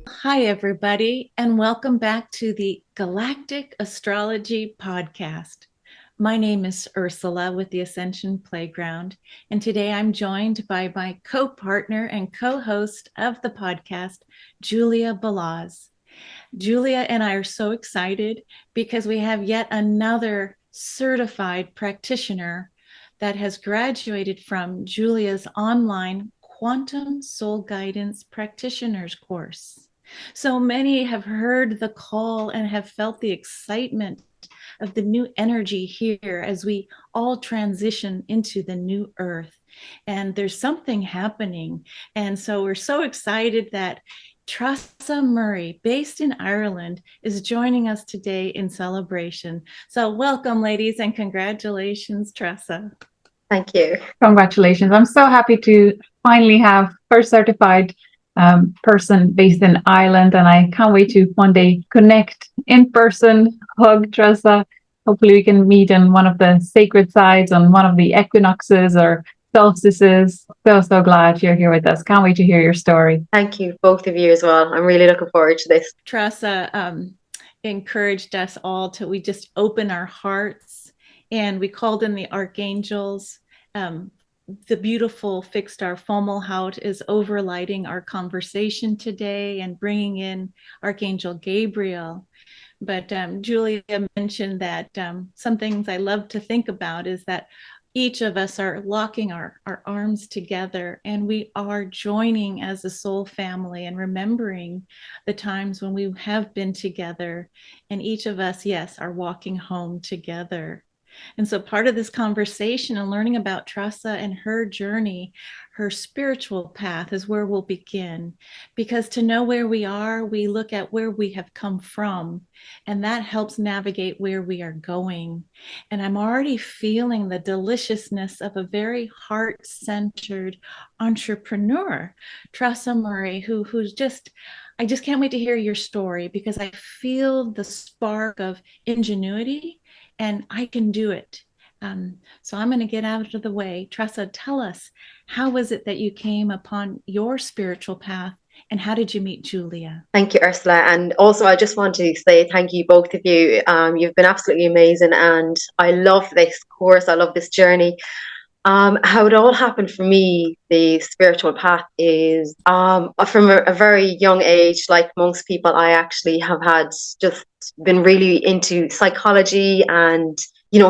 Hi, everybody, and welcome back to the Galactic Astrology Podcast. My name is Ursula with the Ascension Playground, and today I'm joined by my co-partner and co-host of the podcast, Julia Balaz. Julia and I are so excited because we have yet another certified practitioner that has graduated from Julia's online Quantum Soul Guidance Practitioner's course. So many have heard the call and have felt the excitement of the new energy here as we all transition into the new earth. And there's something happening. And so we're so excited that Trasa Murray, based in Ireland, is joining us today in celebration. So welcome, ladies, and congratulations, Trasa. Thank you. Congratulations. I'm so happy to finally have first certified person based in Ireland, and I can't wait to one day connect in person, hug Trasa. Hopefully we can meet in one of the sacred sites on one of the equinoxes or solstices. So glad you're here with us. Can't wait to hear your story. Thank you, both of you as well. I'm really looking forward to this. Trasa encouraged us all to we just open our hearts, and we called in the archangels. The beautiful fixed star Fomalhaut is overlighting our conversation today and bringing in Archangel Gabriel. But Julia mentioned that some things I love to think about is that each of us are locking our arms together, and we are joining as a soul family and remembering the times when we have been together, and each of us, yes, are walking home together. And so part of this conversation and learning about Trasa and her journey, her spiritual path is where we'll begin. Because to know where we are, we look at where we have come from, and that helps navigate where we are going. And I'm already feeling the deliciousness of a very heart-centered entrepreneur, Trasa Murray, who's just, I just can't wait to hear your story, because I feel the spark of ingenuity and I can do it. So I'm going to get out of the way. Trasa, tell us, how was it that you came upon your spiritual path, and how did you meet Julia? Thank you, Ursula. And also, I just want to say thank you, both of you. You've been absolutely amazing, and I love this course. I love this journey. How it all happened for me, the spiritual path, is from a very young age. Like most people, I actually have had just been really into psychology and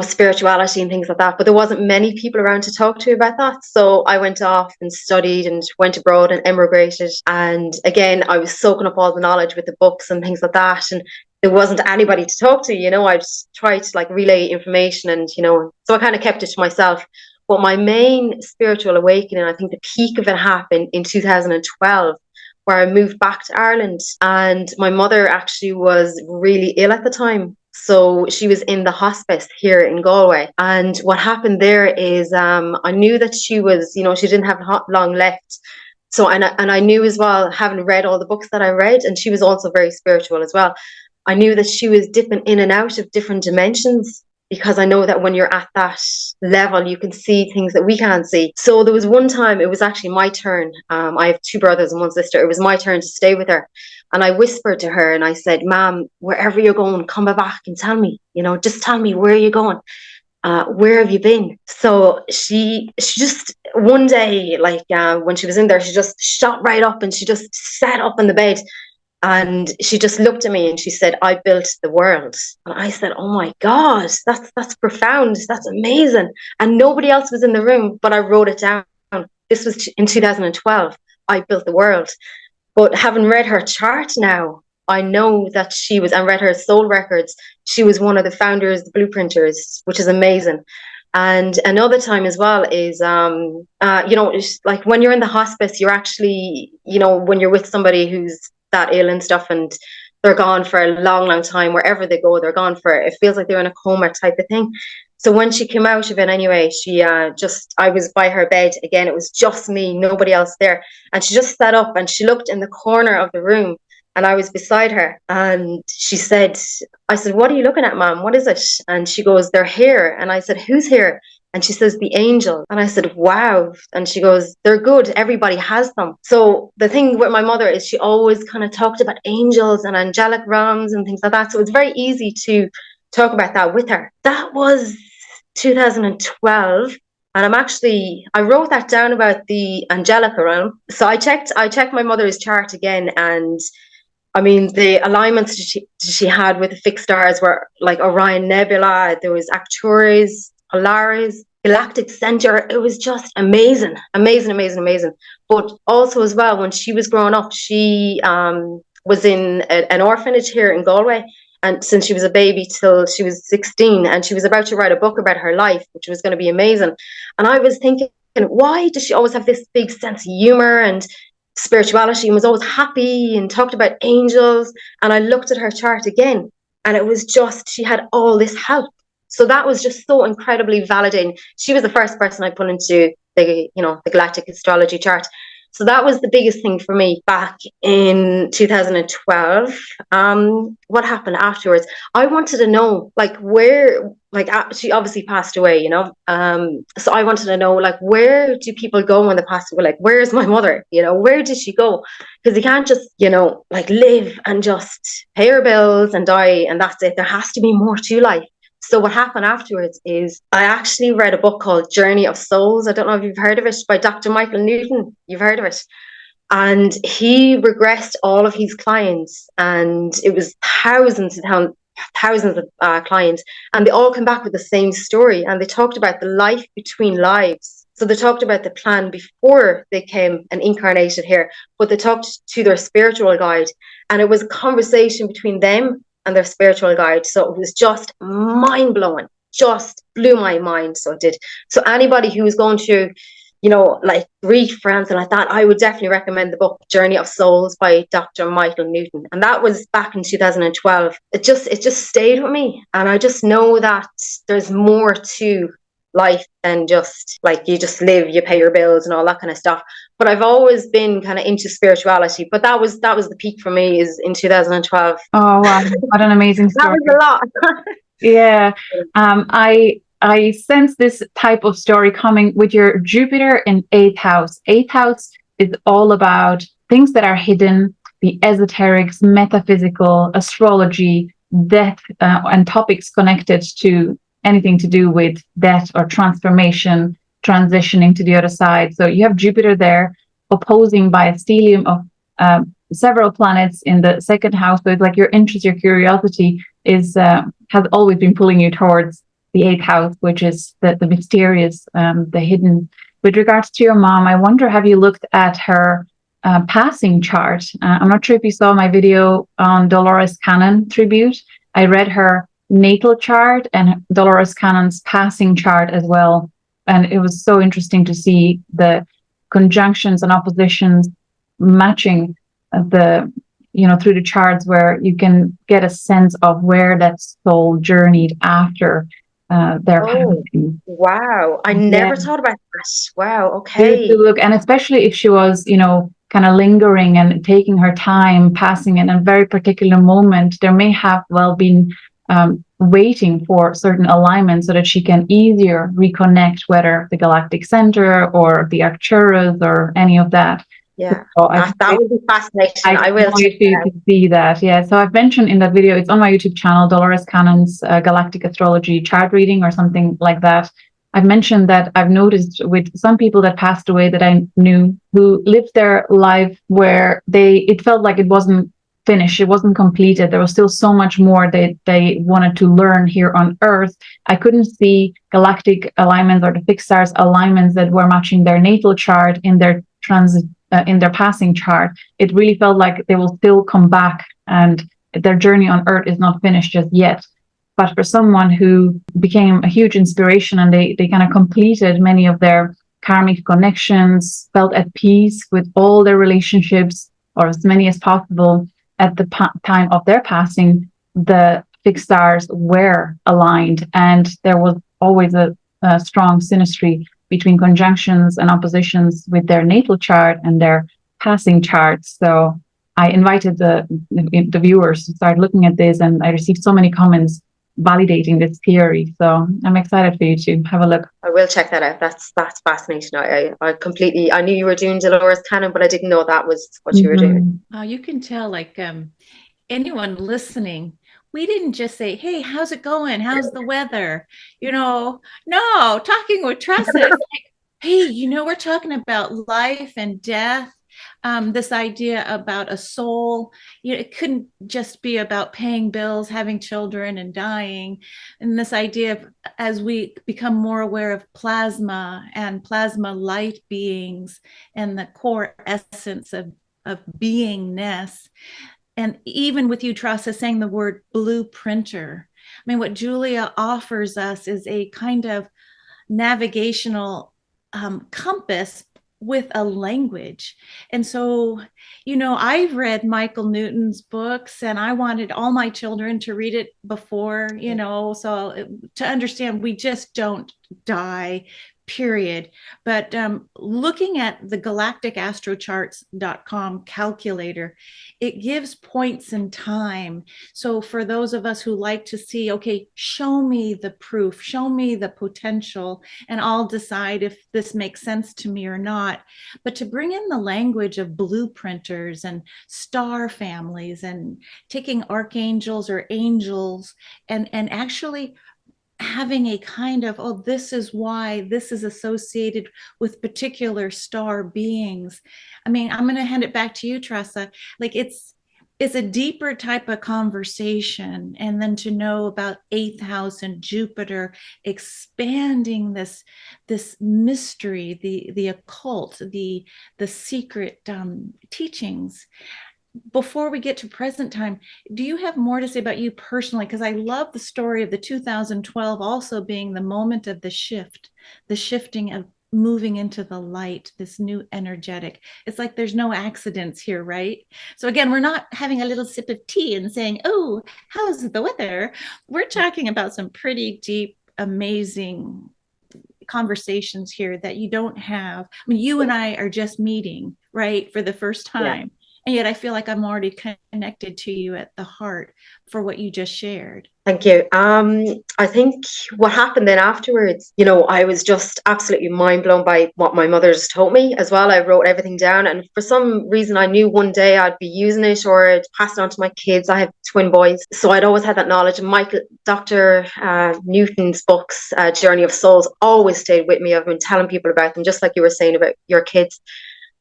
spirituality and things like that, but there wasn't many people around to talk to about that. So I went off and studied and went abroad and emigrated, and again I was soaking up all the knowledge with the books and things like that, and there wasn't anybody to talk to. I just tried to relay information, and so I kind of kept it to myself. But my main spiritual awakening, I think the peak of it happened in 2012, where I moved back to Ireland, and my mother actually was really ill at the time. So she was in the hospice here in Galway. And what happened there is I knew that she was, she didn't have long left. So, and I knew as well, having read all the books that I read, and she was also very spiritual as well, I knew that she was dipping in and out of different dimensions, because I know that when you're at that level, you can see things that we can't see. So there was one time, it was actually my turn. I have two brothers and one sister. It was my turn to stay with her. And I whispered to her and I said, "Ma'am, wherever you're going, come back and tell me, just tell me where you're going. Where have you been?" So she just one day, when she was in there, she just shot right up and she just sat up in the bed. And she just looked at me and she said, "I built the world." And I said, "Oh my God, that's profound. That's amazing." And nobody else was in the room, but I wrote it down. This was in 2012. I built the world. But having read her chart now, I know that she was, and read her soul records, she was one of the founders, the blueprinters, which is amazing. And another time as well is, like when you're in the hospice, you're actually, when you're with somebody who's that ill and stuff, and they're gone for a long, long time, wherever they go, they're gone for, it feels like they're in a coma type of thing. So when she came out of it anyway, she I was by her bed again, it was just me, nobody else there. And she just sat up and she looked in the corner of the room and I was beside her, and she said, I said, what are you looking at, ma'am? What is it? And she goes, they're here. And I said, who's here? And she says, the angel. And I said, wow. And she goes, they're good. Everybody has them. So the thing with my mother is she always kind of talked about angels and angelic realms and things like that. So it's very easy to talk about that with her. That was 2012. And I wrote that down about the angelic realm. So I checked my mother's chart again, and I mean, the alignments she had with the fixed stars were like Orion Nebula, there was Arcturus, Polaris, Galactic Center. It was just amazing, amazing, amazing, amazing. But also as well, when she was growing up, she was in an orphanage here in Galway, and since she was a baby till she was 16, and she was about to write a book about her life, which was going to be amazing. And I was thinking, why does she always have this big sense of humor and spirituality, and was always happy and talked about angels? And I looked at her chart again, and it was just, she had all this help. So that was just so incredibly validating. She was the first person I put into the galactic astrology chart. So that was the biggest thing for me back in 2012. What happened afterwards? I wanted to know, she obviously passed away, so I wanted to know, where do people go when they pass away? Where's my mother? Where did she go? Because you can't just, live and just pay her bills and die and that's it. There has to be more to life. So what happened afterwards is I actually read a book called Journey of Souls. I don't know if you've heard of it, by Dr. Michael Newton. You've heard of it. And he regressed all of his clients, and it was thousands of clients, and they all come back with the same story. And they talked about the life between lives. So they talked about the plan before they came and incarnated here, but they talked to their spiritual guide, and it was a conversation between them and their spiritual guide. So it was just mind-blowing, just blew my mind. So it did. So anybody who was going to, grief for anything like that, I would definitely recommend the book Journey of Souls by Dr. Michael Newton. And that was back in 2012. It just stayed with me. And I just know that there's more to life than just you just live, you pay your bills and all that kind of stuff. But I've always been kind of into spirituality. But that was the peak for me, is in 2012. Oh wow, what an amazing story. That was a lot. Yeah. I sense this type of story coming with your Jupiter in 8th house. 8th house is all about things that are hidden, the esoterics, metaphysical, astrology, death, and topics connected to anything to do with death or transformation, transitioning to the other side. So you have Jupiter there opposing by a stellium of several planets in the 2nd house. So it's your interest, your curiosity has always been pulling you towards the 8th house, which is the mysterious, the hidden. With regards to your mom, I wonder, have you looked at her passing chart? I'm not sure if you saw my video on Dolores Cannon tribute. I read her natal chart and Dolores Cannon's passing chart as well. And it was so interesting to see the conjunctions and oppositions matching through the charts, where you can get a sense of where that soul journeyed after their passing. Wow. I never thought about that. Wow. Okay. Look, and especially if she was, kind of lingering and taking her time, passing in a very particular moment, there may have been waiting for certain alignments so that she can easier reconnect, whether the galactic center or the Arcturus or any of that. Yeah, so that would be fascinating. I will see that. Yeah, so I've mentioned in that video, it's on my YouTube channel, Dolores Cannon's Galactic Astrology chart reading or something like that. I've mentioned that I've noticed with some people that passed away that I knew, who lived their life where it felt like it wasn't finished, it wasn't completed. There was still so much more that they wanted to learn here on Earth. I couldn't see galactic alignments or the fixed stars alignments that were matching their natal chart in their transit, in their passing chart. It really felt like they will still come back and their journey on Earth is not finished just yet. But for someone who became a huge inspiration and they kind of completed many of their karmic connections, felt at peace with all their relationships, or as many as possible, at the time of their passing, the fixed stars were aligned, and there was always a strong synastry between conjunctions and oppositions with their natal chart and their passing charts. So I invited the viewers to start looking at this, and I received so many comments validating this theory. So I'm excited for you to have a look. I will check that out. That's fascinating. I knew you were doing Dolores Cannon, but I didn't know that was what you were doing. You can tell, like, anyone listening, we didn't just say, hey, how's it going? How's the weather? No, talking with Trasa, it's like, hey, we're talking about life and death. This idea about a soul, it couldn't just be about paying bills, having children, and dying. And this idea of, as we become more aware of plasma and plasma light beings and the core essence of beingness, and even with you, Trasa, saying the word blueprinter, I mean, what Julia offers us is a kind of navigational compass with a language. And so, I've read Michael Newton's books, and I wanted all my children to read it before, so to understand we just don't die, period. But looking at the galacticastro-charts.com calculator, it gives points in time. So for those of us who like to see, okay, show me the proof, show me the potential, and I'll decide if this makes sense to me or not. But to bring in the language of blueprinters and star families and taking archangels or angels and actually having a kind of, this is why this is associated with particular star beings. I mean, I'm going to hand it back to you, Trasa. Like, it's a deeper type of conversation. And then to know about 8th house and Jupiter expanding this mystery, the occult, the secret teachings. Before we get to present time, do you have more to say about you personally? Because I love the story of the 2012 also being the moment of the shift, the shifting of moving into the light, this new energetic. It's like there's no accidents here, right? So again, we're not having a little sip of tea and saying, oh, how's the weather? We're talking about some pretty deep, amazing conversations here that you don't have. I mean, you and I are just meeting, right, for the first time. Yeah. And yet I feel like I'm already connected to you at the heart for what you just shared. Thank you. I think what happened then afterwards, I was just absolutely mind blown by what my mother just told me as well. I wrote everything down, and for some reason I knew one day I'd be using it or pass it on to my kids. I have twin boys, so I'd always had that knowledge. Dr. Newton's books, Journey of Souls, always stayed with me. I've been telling people about them, just like you were saying about your kids.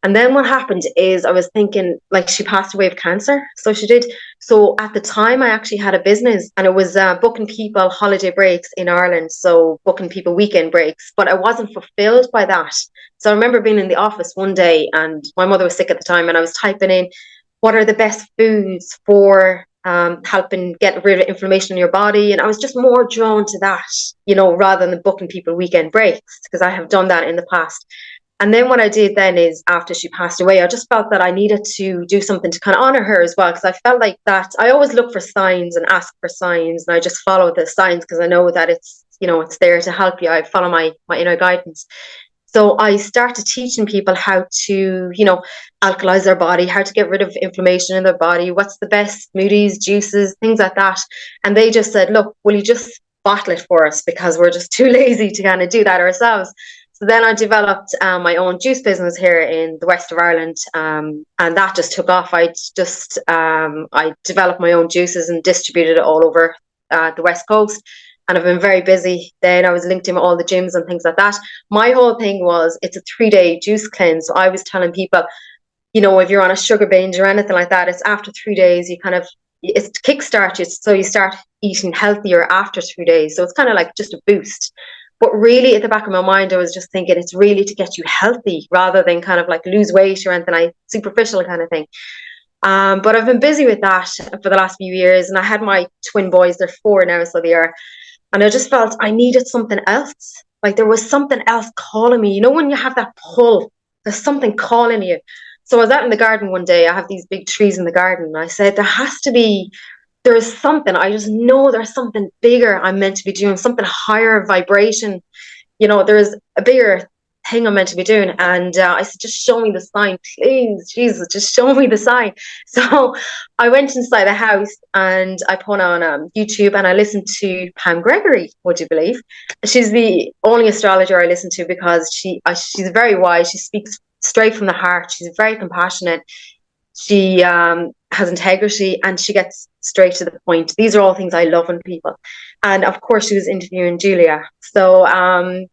And then what happened is I was thinking, like, she passed away of cancer. So she did. So at the time, I actually had a business, and it was booking people holiday breaks in Ireland. So booking people weekend breaks, but I wasn't fulfilled by that. So I remember being in the office one day, and my mother was sick at the time, and I was typing in, what are the best foods for helping get rid of inflammation in your body? And I was just more drawn to that, rather than booking people weekend breaks, because I have done that in the past. And then what I did then is, after she passed away, I just felt that I needed to do something to kind of honor her as well, because I felt like that I always look for signs and ask for signs, and I just follow the signs because I know that it's there to help you. I follow my inner guidance. So I started teaching people how to, alkalize their body, how to get rid of inflammation in their body, what's the best smoothies, juices, things like that. And they just said, look, will you just bottle it for us, because we're just too lazy to kind of do that ourselves. So then I developed my own juice business here in the west of Ireland, and that just took off. I developed my own juices and distributed it all over the west coast, and I've been very busy. Then I was linked in with all the gyms and things like that. My whole thing was, it's a 3-day juice cleanse. So I was telling people, if you're on a sugar binge or anything like that, it's after 3 days, it's to kickstart you, so you start eating healthier after 3 days. So it's kind of like just a boost. But really, at the back of my mind, I was just thinking it's really to get you healthy rather than kind of like lose weight or anything, superficial kind of thing. But I've been busy with that for the last few years, and I had my twin boys. They're 4 now, so they are. And I just felt I needed something else. Like there was something else calling me. When you have that pull, there's something calling you. So I was out in the garden one day. I have these big trees in the garden. And I said, there's something, I just know there's something bigger I'm meant to be doing, something higher vibration. There's a bigger thing I'm meant to be doing. And I said, just show me the sign, please, Jesus, just show me the sign. So I went inside the house and I put on YouTube and I listened to Pam Gregory, would you believe? She's the only astrologer I listen to because she's very wise. She speaks straight from the heart. She's very compassionate. She has integrity and she gets straight to the point. These are all things I love in people. And of course, she was interviewing Julia. So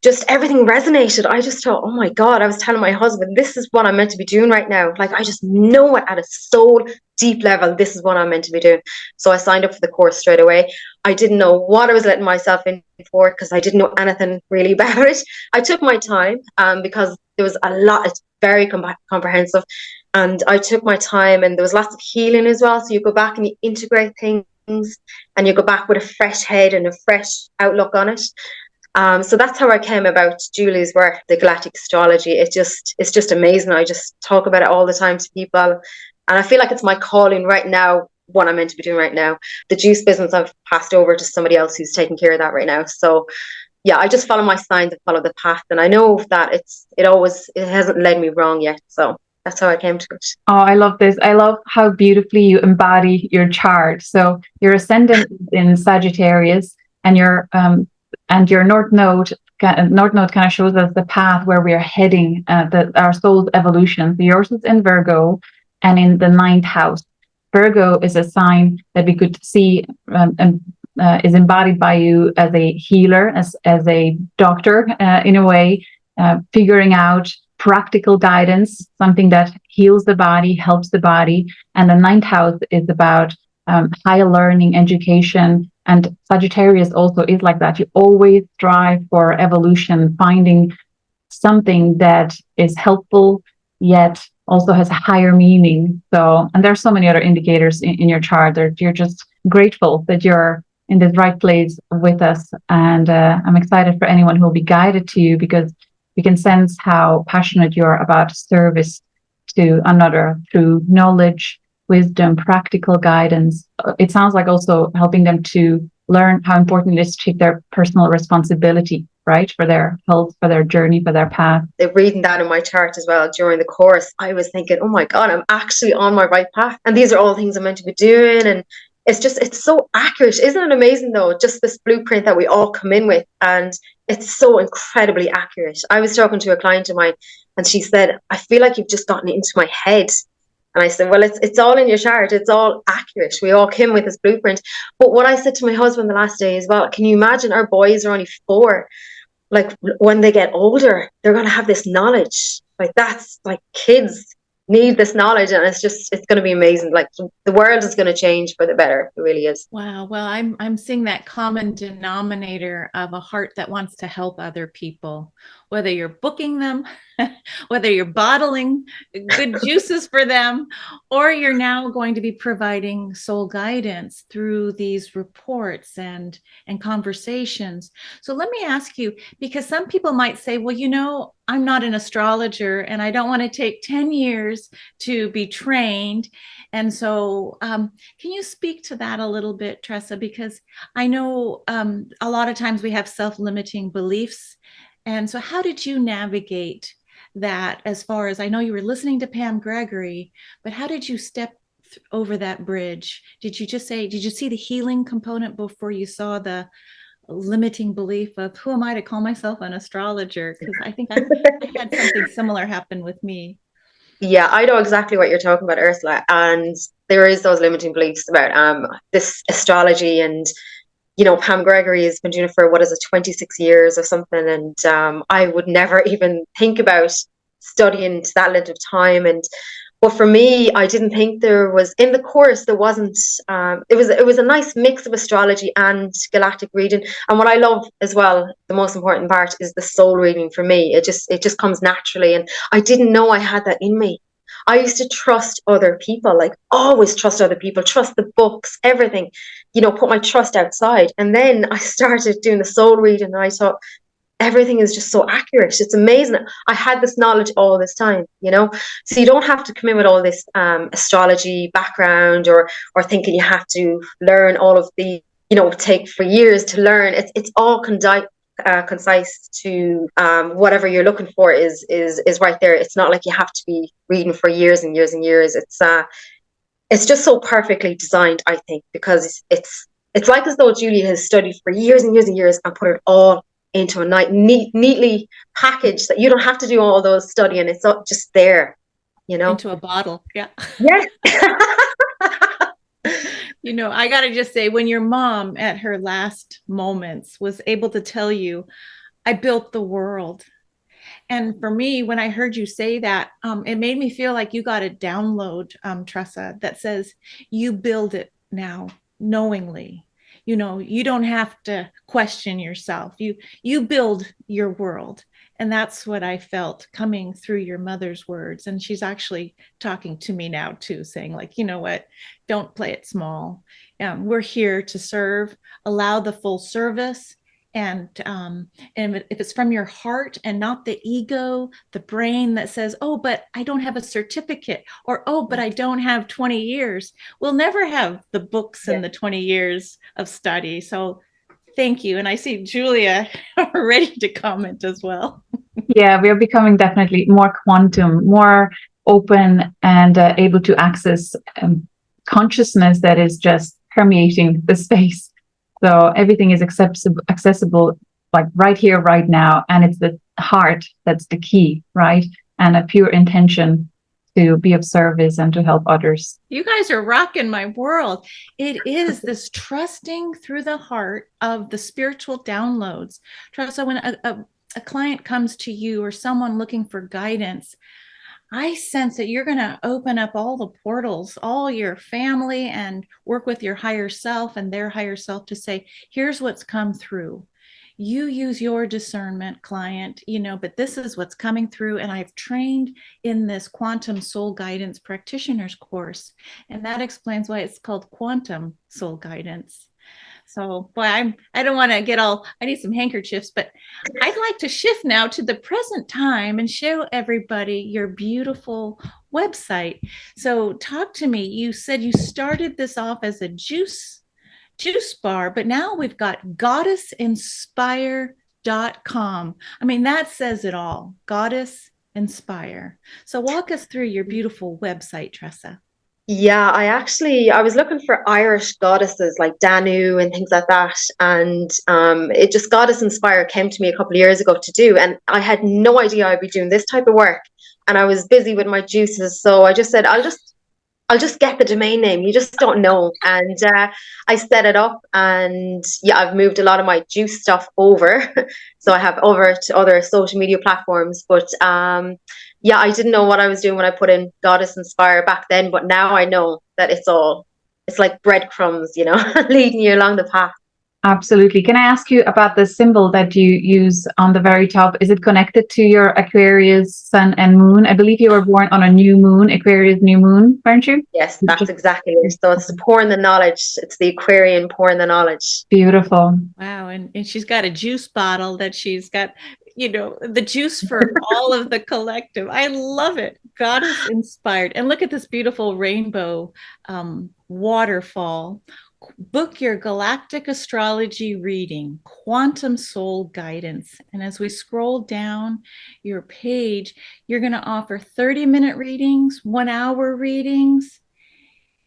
just everything resonated. I just thought, oh my God, I was telling my husband, this is what I'm meant to be doing right now. Like, I just know it at a soul deep level. This is what I'm meant to be doing. So I signed up for the course straight away. I didn't know what I was letting myself in for because I didn't know anything really about it. I took my time because there was a lot. It's very comprehensive. And I took my time and there was lots of healing as well. So you go back and you integrate things and you go back with a fresh head and a fresh outlook on it. So that's how I came about Julie's work, the galactic astrology. It's just amazing. I just talk about it all the time to people. And I feel like it's my calling right now, what I'm meant to be doing right now. The juice business, I've passed over to somebody else who's taking care of that right now. So yeah, I just follow my signs and follow the path. And I know that it hasn't led me wrong yet. So that's how I came to it. Oh, I love this. I love how beautifully you embody your chart. So your ascendant is in Sagittarius, and your North Node kind of shows us the path where we are heading, our soul's evolution. So yours is in Virgo, and in the 9th house. Virgo is a sign that we could see and is embodied by you as a healer, as a doctor, in a way, figuring out practical guidance, something that heals the body, helps the body. And the 9th house is about higher learning, education. And Sagittarius also is like that. You always strive for evolution, finding something that is helpful, yet also has a higher meaning. So, and there's so many other indicators in your chart that you're just grateful that you're in the right place with us. And I'm excited for anyone who will be guided to you, because we can sense how passionate you're about service to another through knowledge, wisdom, practical guidance. It sounds like also helping them to learn how important it is to take their personal responsibility, right, for their health, for their journey, for their path. Reading that in my chart as well during the course, I was thinking, oh my God, I'm actually on my right path. And these are all things I'm meant to be doing. And it's so accurate. Isn't it amazing though? Just this blueprint that we all come in with. And it's so incredibly accurate. I was talking to a client of mine and she said, I feel like you've just gotten into my head. And I said, well, it's all in your chart. It's all accurate. We all came with this blueprint. But what I said to my husband the last day as well, can you imagine our boys are only 4? Like when they get older, they're going to have this knowledge. Like that's like kids need this knowledge, and it's going to be amazing. Like the world is going to change for the better. It really is. Wow. Well, I'm seeing that common denominator of a heart that wants to help other people, whether you're booking them, whether you're bottling good juices for them, or you're now going to be providing soul guidance through these reports and conversations. So let me ask you, because some people might say, well, you know, I'm not an astrologer and I don't want to take 10 years to be trained. And so can you speak to that a little bit, Trasa? Because I know a lot of times we have self-limiting beliefs. And so how did you navigate that, as far as I know you were listening to Pam Gregory, but how did you step over that bridge? Did you see the healing component before you saw the limiting belief of who am I to call myself an astrologer? Because I think I had something similar happen with me. Yeah, I know exactly what you're talking about, Ursula. And there is those limiting beliefs about this astrology. And, you know, Pam Gregory has been doing it for, 26 years or something. And I would never even think about studying to that length of time. But for me, I didn't think there was, in the course, there wasn't, it was a nice mix of astrology and galactic reading. And what I love as well, the most important part, is the soul reading for me. It just comes naturally. And I didn't know I had that in me. I used to trust other people, like always trust other people, trust the books, everything, you know, put my trust outside. And then I started doing the soul reading and I thought, everything is just so accurate. It's amazing. I had this knowledge all this time, you know, so you don't have to come in with all this astrology background or thinking you have to learn all of the, you know, take for years to learn. It's all concise to whatever you're looking for is right there. It's not like you have to be reading for years and years and years. It's just so perfectly designed, I think, because it's like as though Julia has studied for years and years and years and put it all into a neatly packaged, that you don't have to do all those studying. It's all just there, you know. Into a bottle. Yeah. Yes. You know, I got to just say, when your mom at her last moments was able to tell you, I built the world. And for me, when I heard you say that, it made me feel like you got a download, Trasa, that says you build it now knowingly. You know, you don't have to question yourself. You build your world. And that's what I felt coming through your mother's words. And she's actually talking to me now too, saying like, you know what, don't play it small. We're here to serve, allow the full service. And if it's from your heart and not the ego, the brain that says, oh, but I don't have a certificate, or, oh, but I don't have 20 years. We'll never have the books and the 20 years of study. So thank you. And I see Julia ready to comment as well. Yeah, we are becoming definitely more quantum, more open, and able to access consciousness that is just permeating the space. So everything is accessible, like right here, right now. And it's the heart that's the key, right? And a pure intention to be of service and to help others. You guys are rocking my world. It is this trusting through the heart of the spiritual downloads. So when a client comes to you or someone looking for guidance, I sense that you're going to open up all the portals, all your family, and work with your higher self and their higher self to say, here's what's come through. You use your discernment, client, you know, but this is what's coming through. And I've trained in this Quantum Soul Guidance Practitioner's course. And that explains why it's called Quantum Soul Guidance. So, boy, I don't want to get all, I need some handkerchiefs, but I'd like to shift now to the present time and show everybody your beautiful website. So talk to me. You said you started this off as a juice bar, but now we've got goddessinspire.com. I mean, that says it all. Goddess Inspire. So walk us through your beautiful website, Trasa. Yeah, I was looking for Irish goddesses like Danu and things like that. And it just Goddess Inspire came to me a couple of years ago to do. And I had no idea I'd be doing this type of work. And I was busy with my juices. So I just said, I'll just get the domain name. You just don't know. And I set it up, and yeah, I've moved a lot of my juice stuff over. So I have over to other social media platforms. But yeah, I didn't know what I was doing when I put in Goddess Inspire back then. But now I know that it's like breadcrumbs, you know, leading you along the path. Absolutely. Can I ask you about the symbol that you use on the very top? Is it connected to your Aquarius sun and moon? I believe you were born on a new moon, Aquarius new moon, weren't you? Yes, that's exactly it. So it's the pouring the knowledge. It's the Aquarian pouring the knowledge. Beautiful. Wow. And she's got a juice bottle that she's got, you know, the juice for all of the collective. I love it. Goddess inspired. And look at this beautiful rainbow waterfall. Book your galactic astrology reading, Quantum Soul Guidance. And as we scroll down your page, you're going to offer 30-minute readings, 1-hour readings,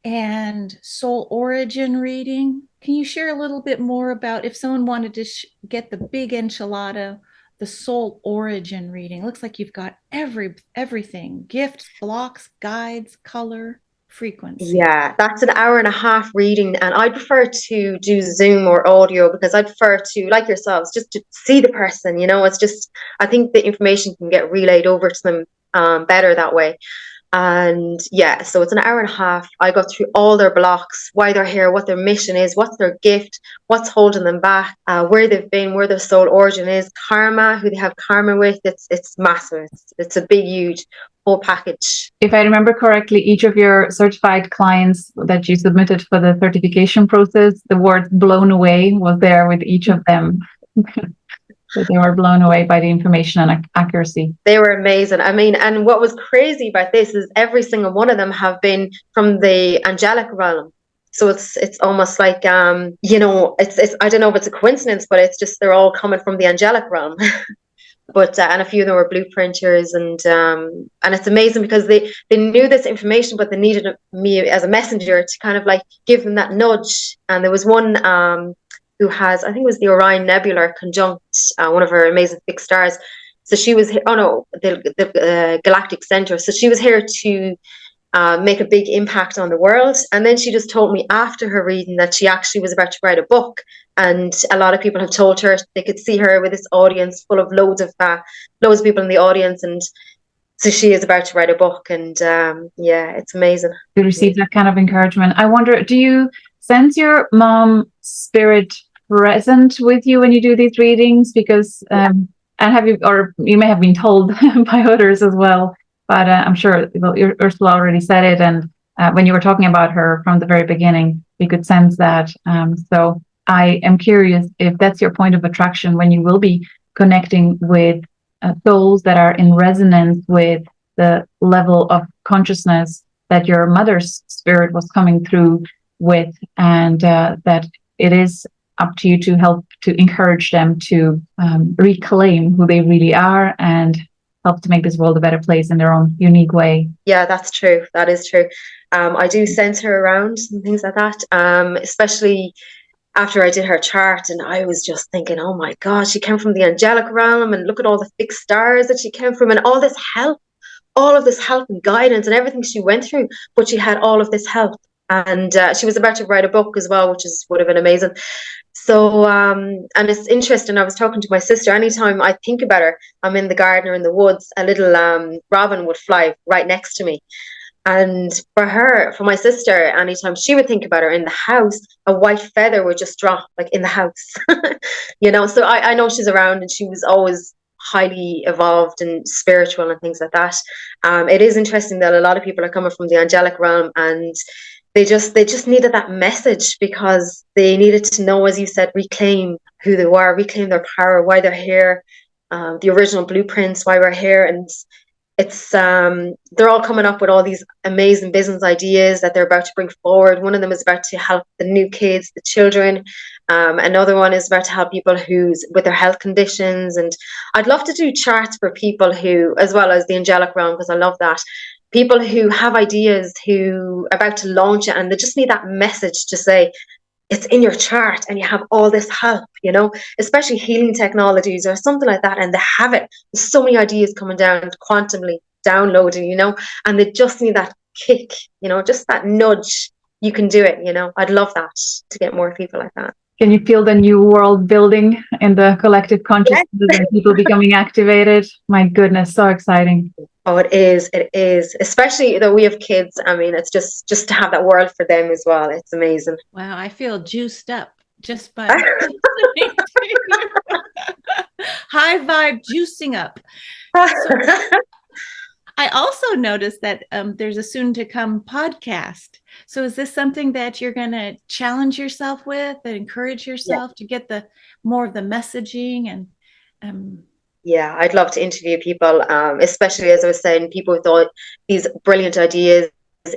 and soul origin reading. Can you share a little bit more about if someone wanted to get the big enchilada, the soul origin reading? It looks like you've got everything, gifts, blocks, guides, color, frequency. Yeah, that's an hour and a half reading, and I prefer to do Zoom or audio because I prefer to, like yourselves, just to see the person, you know. It's just, I think the information can get relayed over to them better that way. And yeah, so it's an hour and a half. I go through all their blocks, why they're here, what their mission is, what's their gift, what's holding them back, where they've been, where their soul origin is, karma, who they have karma with. It's massive. It's a big, huge whole package. If I remember correctly, each of your certified clients that you submitted for the certification process, the word blown away was there with each of them. So they were blown away by the information and accuracy. They were amazing. I mean, and what was crazy about this is every single one of them have been from the angelic realm. So it's almost like it's I don't know if it's a coincidence, but it's just they're all coming from the angelic realm. But and a few of them were blueprinters, and it's amazing because they knew this information, but they needed me as a messenger to kind of like give them that nudge. And there was one who has, I think it was the Orion Nebula conjunct one of her amazing fixed stars. So she was the galactic center. So she was here to make a big impact on the world. And then she just told me after her reading that she actually was about to write a book. And a lot of people have told her they could see her with this audience full of loads of people in the audience. And so she is about to write a book. And yeah, it's amazing. You receive that kind of encouragement. I wonder, do you sense your mom spirit present with you when you do these readings? Because, and have you, or you may have been told by others as well, but I'm sure Ursula already said it. And when you were talking about her from the very beginning, you could sense that. So I am curious if that's your point of attraction when you will be connecting with souls that are in resonance with the level of consciousness that your mother's spirit was coming through with, and that it is up to you to help to encourage them to reclaim who they really are and help to make this world a better place in their own unique way. Yeah, that's true. That is true. I do sense her around and things like that, especially after I did her chart, and I was just thinking, oh my God, she came from the angelic realm, and look at all the fixed stars that she came from, and all this help and guidance and everything she went through, but she had all of this help. And she was about to write a book as well, which would have been amazing. So, and it's interesting, I was talking to my sister, anytime I think about her, I'm in the garden or in the woods, a little robin would fly right next to me. And for my sister, anytime she would think about her in the house, a white feather would just drop like in the house, so I know she's around, and she was always highly evolved and spiritual and things like that. It is interesting that a lot of people are coming from the angelic realm, and they just needed that message because they needed to know, as you said, reclaim who they were, reclaim their power, why they're here, the original blueprints, why we're here. And it's they're all coming up with all these amazing business ideas that they're about to bring forward. One of them is about to help the new kids, the children. Another one is about to help people with their health conditions. And I'd love to do charts for people who, as well as the angelic realm, because I love that. People who have ideas, who are about to launch it, and they just need that message to say, it's in your chart and you have all this help, especially healing technologies or something like that. And they have it. There's so many ideas coming down quantumly, downloading, and they just need that kick, just that nudge. You can do it, I'd love that, to get more people like that. Can you feel the new world building in the collective consciousness and people becoming activated? My goodness, so exciting. Oh, it is. Especially though we have kids. I mean, it's just to have that world for them as well. It's amazing. Wow, I feel juiced up just by high vibe juicing up. So, I also noticed that there's a soon to come podcast. So is this something that you're going to challenge yourself with and encourage yourself to get more of the messaging and yeah, I'd love to interview people, especially, as I was saying, people with all these brilliant ideas,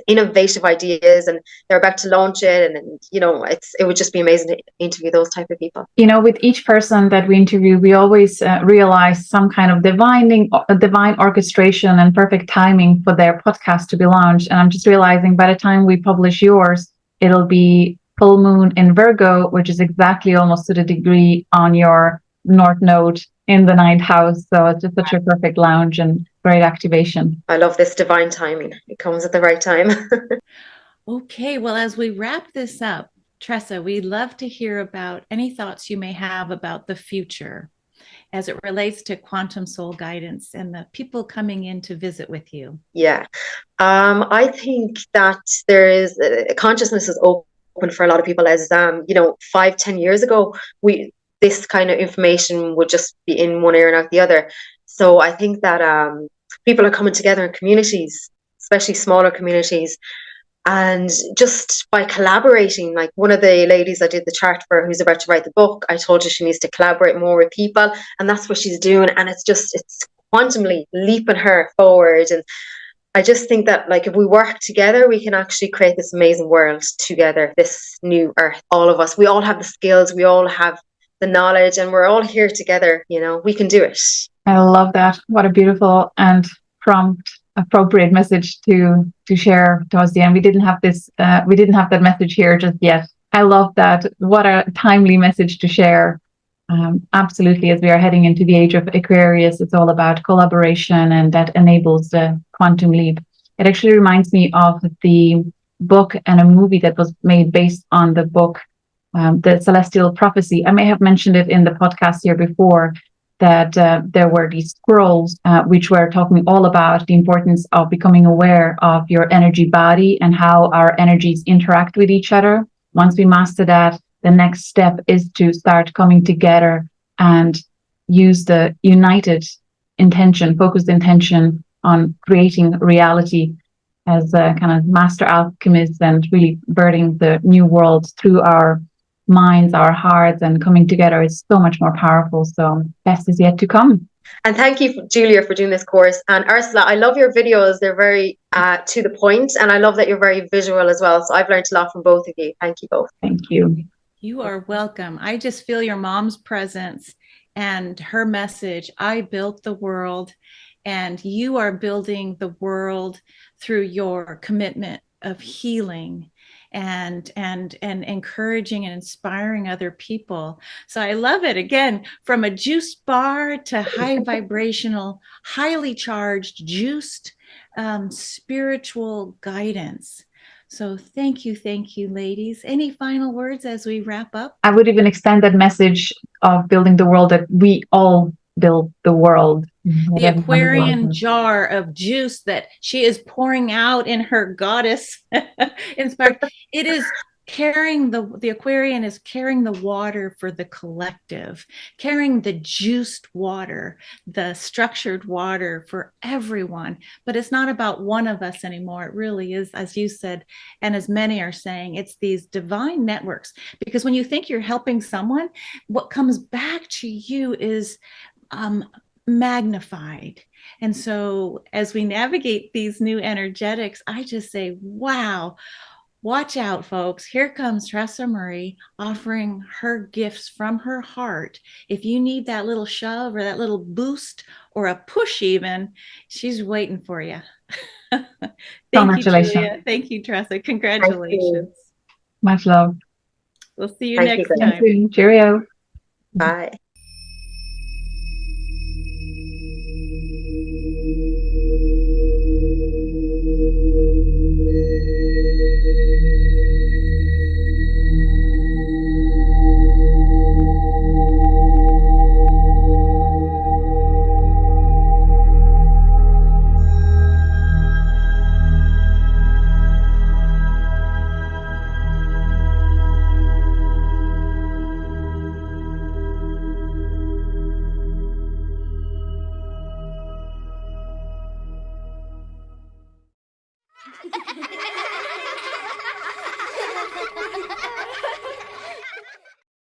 innovative ideas, and they're about to launch it. And it would just be amazing to interview those type of people. With each person that we interview, we always realize some kind of divine orchestration and perfect timing for their podcast to be launched. And I'm just realizing by the time we publish yours, it'll be full moon in Virgo, which is exactly almost to the degree on your North Node in the 9th house. So it's just such a perfect launch and great activation. I love this divine timing. It comes at the right time. Okay, well, as we wrap this up, Trasa, we'd love to hear about any thoughts you may have about the future as it relates to Quantum Soul Guidance and the people coming in to visit with you. Yeah, I think that there is consciousness is open for a lot of people. As 5-10 years ago, this kind of information would just be in one ear and out the other. So I think that people are coming together in communities, especially smaller communities, and just by collaborating. Like one of the ladies I did the chart for, who's about to write the book, I told her she needs to collaborate more with people, and that's what she's doing. And it's quantumly leaping her forward. And I just think that like if we work together, we can actually create this amazing world together, this new earth. All of us, we all have the skills, we all have the knowledge, and we're all here together. You know, we can do it. I love that. What a beautiful and prompt, appropriate message to share towards the end. We didn't have that message here just yet. I love that. What a timely message to share. Absolutely, as we are heading into the age of Aquarius, it's all about collaboration, and that enables the quantum leap. It actually reminds me of the book and a movie that was made based on the book, The Celestial Prophecy. I may have mentioned it in the podcast here before, that there were these scrolls which were talking all about the importance of becoming aware of your energy body and how our energies interact with each other. Once we master that, the next step is to start coming together and use the united intention, focused intention on creating reality as a kind of master alchemists, and really birthing the new world through our minds, our hearts, and coming together is so much more powerful. So best is yet to come. And thank you, Julia, for doing this course. And Ursula, I love your videos. They're very to the point, and I love that you're very visual as well. So I've learned a lot from both of you. Thank you both. Thank you. You are welcome. I just feel your mom's presence and her message. I built the world, and you are building the world through your commitment of healing and encouraging and inspiring other people. So I love it. Again, from a juice bar to high vibrational, highly charged, juiced spiritual guidance. So thank you, ladies. Any final words as we wrap up? I would even extend that message of building the world, that we all build the world. The Aquarian jar of juice that she is pouring out in her goddess inspired. It is carrying the Aquarian is carrying the water for the collective, carrying the juiced water, the structured water for everyone. But it's not about one of us anymore. It really is, as you said, and as many are saying, it's these divine networks. Because when you think you're helping someone, what comes back to you is magnified. And so as we navigate these new energetics, I just say, wow, watch out, folks. Here comes Trasa Murray offering her gifts from her heart. If you need that little shove or that little boost or a push even, she's waiting for you. Thank you, Julia. Thank you, Trasa. Congratulations. Much love. We'll see you next time. Cheerio. Bye. Ha ha ha!